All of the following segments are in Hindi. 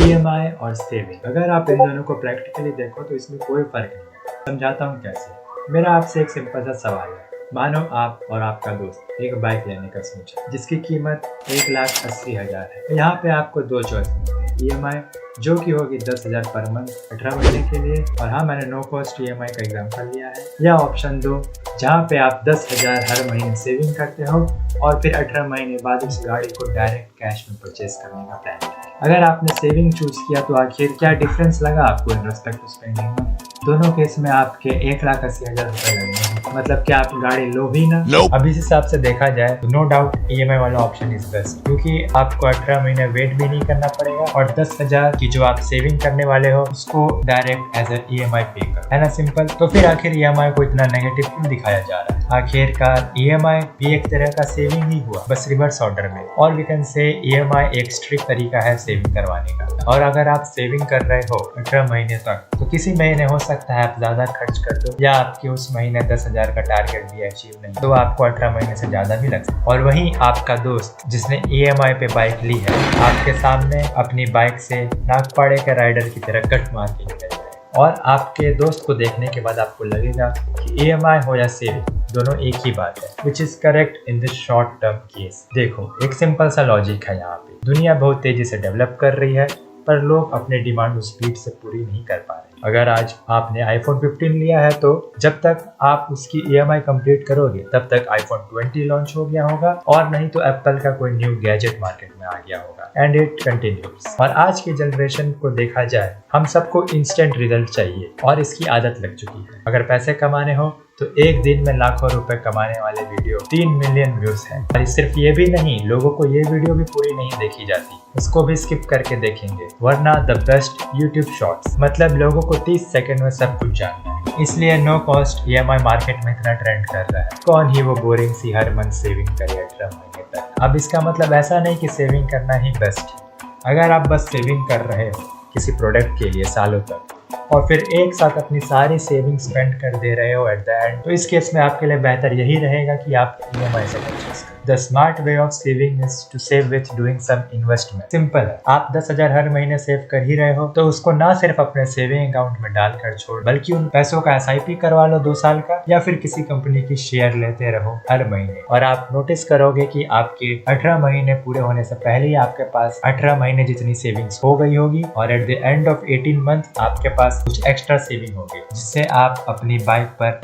ईएमआई और सेविंग, अगर आप इन दोनों को प्रैक्टिकली देखो तो इसमें कोई फर्क नहीं है। समझाता हूँ कैसे। मेरा आपसे एक सिंपल सा सवाल है। मानो आप और आपका दोस्त एक बाइक लेने का सोचा जिसकी कीमत 1,80,000 है। यहाँ पे आपको दो चॉइस मिलते हैं, ईएमआई जो कि होगी 10,000 पर मंथ 18 महीने के लिए, और हाँ मैंने नो कॉस्ट ईएमआई का एग्जांपल लिया है, या ऑप्शन 2 जहाँ पे आप 10,000 हर महीने सेविंग करते हो और फिर 18 महीने बाद उस गाड़ी को डायरेक्ट कैश में परचेज करने का प्लान है। अगर आपने सेविंग चूज किया तो आखिर क्या डिफरेंस लगा आपको इन रेस्पेक्ट टू स्पेंडिंग में? दोनों केस में आपके 1,80,000 रुपए लगेंगे। मतलब क्या आप गाड़ी लो ही ना? अब इस हिसाब से देखा जाए तो नो डाउट ईएमआई वाला ऑप्शन इज बेस्ट, क्योंकि आपको 18 महीने वेट भी नहीं करना पड़ेगा और 10,000 की जो आप सेविंग करने वाले हो उसको डायरेक्ट एज ए ईएमआई पे करो, है ना सिंपल। तो फिर आखिर ईएमआई को इतना नेगेटिव क्यों दिखाया जा रहा है? आखिरकार ईएमआई भी एक तरह का सेविंग ही हुआ, बस रिवर्स ऑर्डर में। और वी कैन से ईएमआई एक स्ट्रिक्ट तरीका है सेविंग करवाने का। और अगर आप सेविंग कर रहे हो 18 महीने तक तो किसी महीने हो सकता है आप ज्यादा खर्च कर दो, या आपके उस महीने 10,000 का टारगेट भी अचीव नहीं, तो आपको 18 महीने से ज्यादा भी लग सकता है। और वहीं आपका दोस्त जिसने ईएमआई पे बाइक ली है आपके सामने अपनी बाइक से नागपाड़े के राइडर की तरह कट मार के निकल जाए, और आपके दोस्त को देखने के बाद आपको लगेगा कि ईएमआई हो या सेविंग दोनों एक ही बात है, which is correct in this short term case. देखो एक सिंपल सा लॉजिक है यहाँ पे। दुनिया बहुत तेजी से डेवलप कर रही है पर लोग अपने डिमांड उस स्पीड से पूरी नहीं कर पा रहे। अगर आज आपने आईफोन 15 लिया है तो जब तक आप उसकी ईएमआई कंप्लीट करोगे तब तक आईफोन 20 लॉन्च हो गया होगा, और नहीं तो एप्पल का कोई न्यू गैजेट मार्केट में आ गया होगा, एंड इट कंटिन्यूज। और आज की जनरेशन को देखा जाए हम सबको इंस्टेंट रिजल्ट चाहिए और इसकी आदत लग चुकी है। अगर पैसे कमाने हो तो एक दिन में लाखों रुपए कमाने वाले वीडियो 3 मिलियन व्यूज हैं। और सिर्फ ये भी नहीं, लोगों को ये वीडियो भी पूरी नहीं देखी जाती, उसको भी स्किप करके देखेंगे, वरना द बेस्ट यूट्यूब शॉर्ट्स। मतलब लोगों को 30 सेकंड में सब कुछ जानना है, इसलिए नो कॉस्ट ईएमआई मार्केट में इतना ट्रेंड कर रहा है। कौन ही वो बोरिंग सी हर मंथ सेविंग करे 18 महीने तक। अब इसका मतलब ऐसा नहीं कि सेविंग करना ही बेस्ट है। अगर आप बस सेविंग कर रहे हो किसी प्रोडक्ट के लिए सालों तक और फिर एक साथ अपनी सारी सेविंग स्पेंड कर दे रहे हो एट द एंड, तो इस केस में आपके लिए बेहतर यही रहेगा कि आप ईएमआई से परचेज करें। The smart way of saving is to save with doing some investment. Simple है, आप 10,000 हर महीने सेव कर ही रहे हो तो उसको ना सिर्फ अपने सेविंग अकाउंट में डालकर छोड़, बल्कि उन पैसों का एसआईपी करवा लो 2 साल का, या फिर किसी कंपनी की शेयर लेते रहो हर महीने। और आप नोटिस करोगे कि आपके 18 महीने पूरे होने से पहले ही आपके पास 18 महीने जितनी सेविंग्स हो गई होगी, और at the end of 18 month आपके पास कुछ एक्स्ट्रा सेविंग होगी, जिससे आप अपनी बाइक पर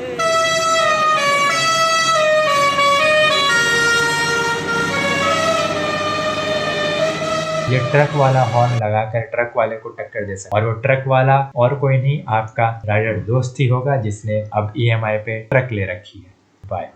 ये ट्रक वाला हॉर्न लगाकर ट्रक वाले को टक्कर दे सकते, और वो ट्रक वाला और कोई नहीं आपका राइडर दोस्त ही होगा जिसने अब ईएमआई पे ट्रक ले रखी है। बाय।